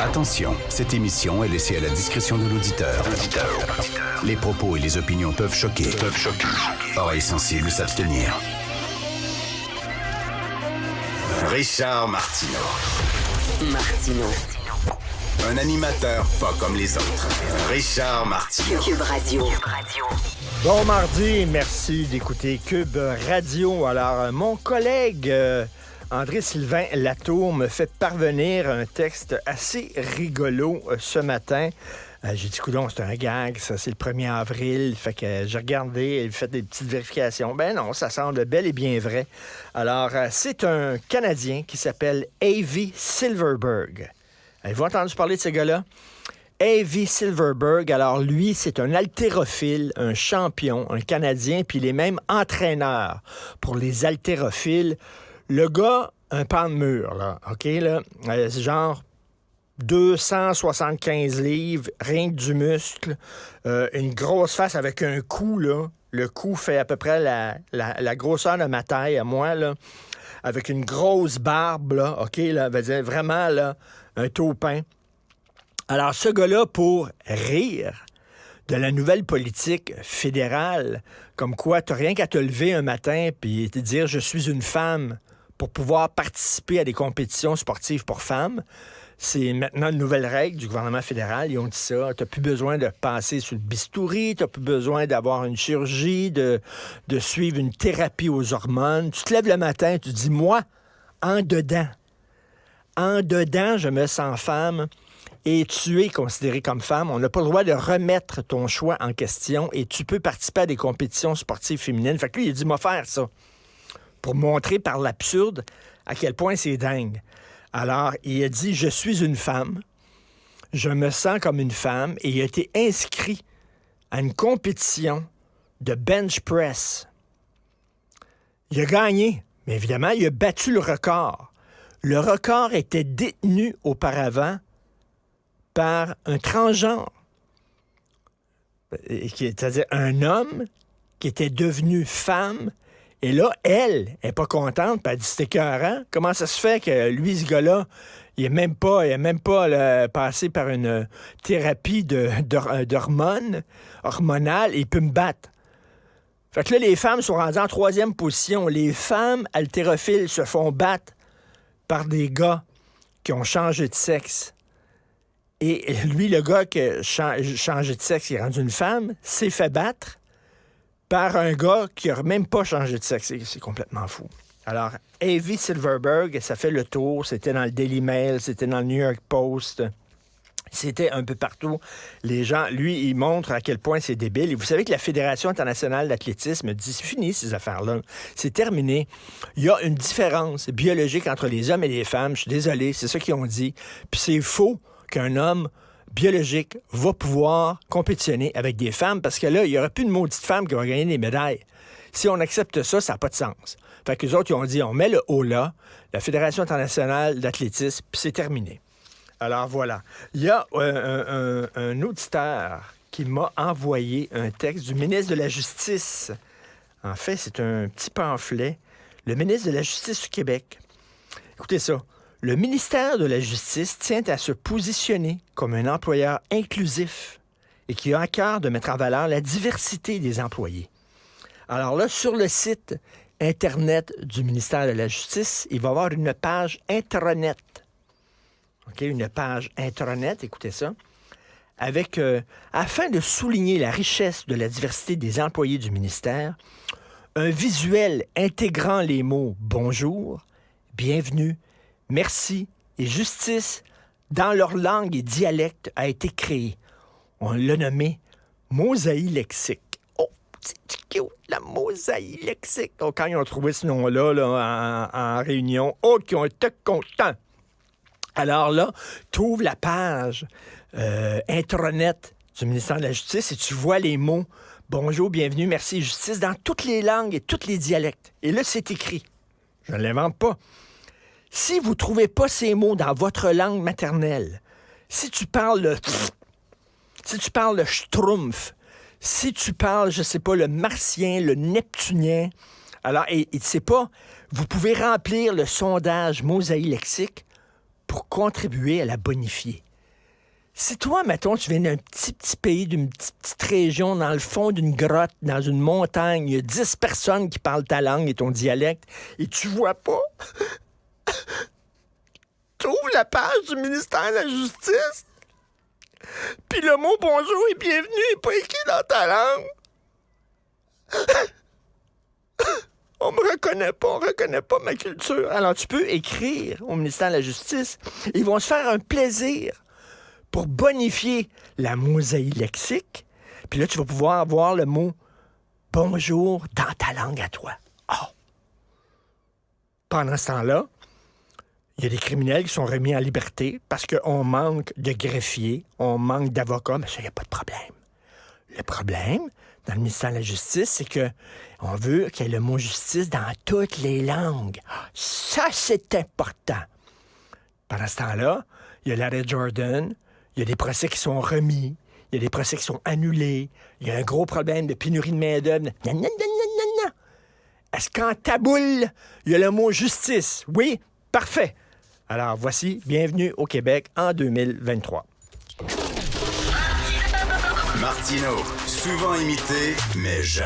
Attention, cette émission est laissée à la discrétion de l'auditeur. Les propos et les opinions peuvent choquer. Oreilles sensibles s'abstenir. Richard Martineau. Un animateur pas comme les autres. Richard Martineau. Cube Radio. Bon mardi, merci d'écouter Cube Radio. Alors, mon collègue André-Sylvain Latour me fait parvenir un texte assez rigolo ce matin. J'ai dit, coudonc, c'est un gag, ça, c'est le 1er avril. Fait que j'ai regardé, j'ai fait des petites vérifications. Ben non, ça semble bel et bien vrai. Alors, c'est un Canadien qui s'appelle A.V. Silverberg. Avez-vous entendu parler de ce gars-là? A.V. Silverberg, alors lui, c'est un haltérophile, un champion, un Canadien, puis il est même entraîneur pour les haltérophiles. Le gars, un pan de mur, là, OK, là, c'est genre 275 livres, rien que du muscle, une grosse face avec un cou, là. Le cou fait à peu près la grosseur de ma taille à moi, là, avec une grosse barbe, là, OK, là, vraiment, là, un taupin. Alors, ce gars-là, pour rire de la nouvelle politique fédérale, comme quoi t'as rien qu'à te lever un matin puis te dire « je suis une femme » pour pouvoir participer à des compétitions sportives pour femmes, c'est maintenant une nouvelle règle du gouvernement fédéral. Ils ont dit ça. T'as plus besoin de passer sur le bistouri, t'as plus besoin d'avoir une chirurgie, de suivre une thérapie aux hormones. Tu te lèves le matin, tu te dis « moi, en dedans, je me sens femme ». Et tu es considéré comme femme, on n'a pas le droit de remettre ton choix en question et tu peux participer à des compétitions sportives féminines. Fait que lui, il a dit, m'a faire ça, pour montrer par l'absurde à quel point c'est dingue. Alors, il a dit, je suis une femme, je me sens comme une femme, et il a été inscrit à une compétition de bench press. Il a gagné, mais évidemment, il a battu le record. Le record était détenu auparavant par un transgenre, c'est-à-dire un homme qui était devenu femme, et là, elle est pas contente, puis elle dit, c'est écœurant. Comment ça se fait que lui, ce gars-là, il n'a même pas passé par une thérapie d'hormones, hormonale, et il peut me battre. Fait que là, les femmes sont rendues en 3e position. Les femmes haltérophiles se font battre par des gars qui ont changé de sexe. Et lui, le gars qui a changé de sexe, qui est rendu une femme, s'est fait battre par un gars qui n'a même pas changé de sexe. C'est complètement fou. Alors, A.V. Silverberg, ça fait le tour. C'était dans le Daily Mail, c'était dans le New York Post. C'était un peu partout. Les gens, lui, il montre à quel point c'est débile. Et vous savez que la Fédération internationale d'athlétisme dit, c'est fini ces affaires-là. C'est terminé. Il y a une différence biologique entre les hommes et les femmes. Je suis désolé, c'est ça qu'ils ont dit. Puis c'est faux qu'un homme biologique va pouvoir compétitionner avec des femmes, parce que là, il n'y aura plus de maudite femme qui va gagner des médailles. Si on accepte ça, ça n'a pas de sens. Fait qu'eux autres, ils ont dit, on met le haut là, la Fédération internationale d'athlétisme, puis c'est terminé. Alors voilà. Il y a un auditeur qui m'a envoyé un texte du ministre de la Justice. En fait, c'est un petit pamphlet. Le ministre de la Justice du Québec. Écoutez ça. Le ministère de la Justice tient à se positionner comme un employeur inclusif et qui a à cœur de mettre en valeur la diversité des employés. Alors là, sur le site Internet du ministère de la Justice, il va y avoir une page intranet. OK, une page intranet, écoutez ça, avec, afin de souligner la richesse de la diversité des employés du ministère, un visuel intégrant les mots « bonjour »,« bienvenue », merci et justice dans leur langue et dialecte a été créé. On l'a nommé mosaïque lexique. Oh, c'est cute, la mosaïque lexique. Oh, quand ils ont trouvé ce nom-là là, en réunion, oh, qu'ils ont été contents. Alors là, tu ouvres la page intranet du ministère de la Justice et tu vois les mots « bonjour, bienvenue, merci, justice » dans toutes les langues et tous les dialectes. Et là, c'est écrit. Je ne l'invente pas. Si vous ne trouvez pas ces mots dans votre langue maternelle, si tu parles le schtroumpf, si tu parles, je ne sais pas, le martien, le neptunien, alors, et c'est pas, vous pouvez remplir le sondage mosaïque lexique pour contribuer à la bonifier. Si toi, mettons, tu viens d'un petit pays, d'une petite région, dans le fond d'une grotte, dans une montagne, il y a 10 personnes qui parlent ta langue et ton dialecte, et tu vois pas, trouve la page du ministère de la Justice, puis le mot « bonjour » et « bienvenue » n'est pas écrit dans ta langue. On reconnaît pas ma culture. Alors, tu peux écrire au ministère de la Justice. Ils vont se faire un plaisir pour bonifier la mosaïque lexique. Puis là, tu vas pouvoir avoir le mot « bonjour » dans ta langue à toi. Oh! Pendant ce temps-là, il y a des criminels qui sont remis en liberté parce qu'on manque de greffiers, on manque d'avocats, mais ça, il n'y a pas de problème. Le problème, dans le ministère de la Justice, c'est que on veut qu'il y ait le mot « justice » dans toutes les langues. Ça, c'est important. Pendant ce temps-là, il y a l'arrêt Jordan, il y a des procès qui sont remis, il y a des procès qui sont annulés, il y a un gros problème de pénurie de main-d'œuvre. Est-ce qu'en taboule, il y a le mot « justice » ? Oui, parfait. Alors, voici, bienvenue au Québec en 2023. Martineau, souvent imité, mais jamais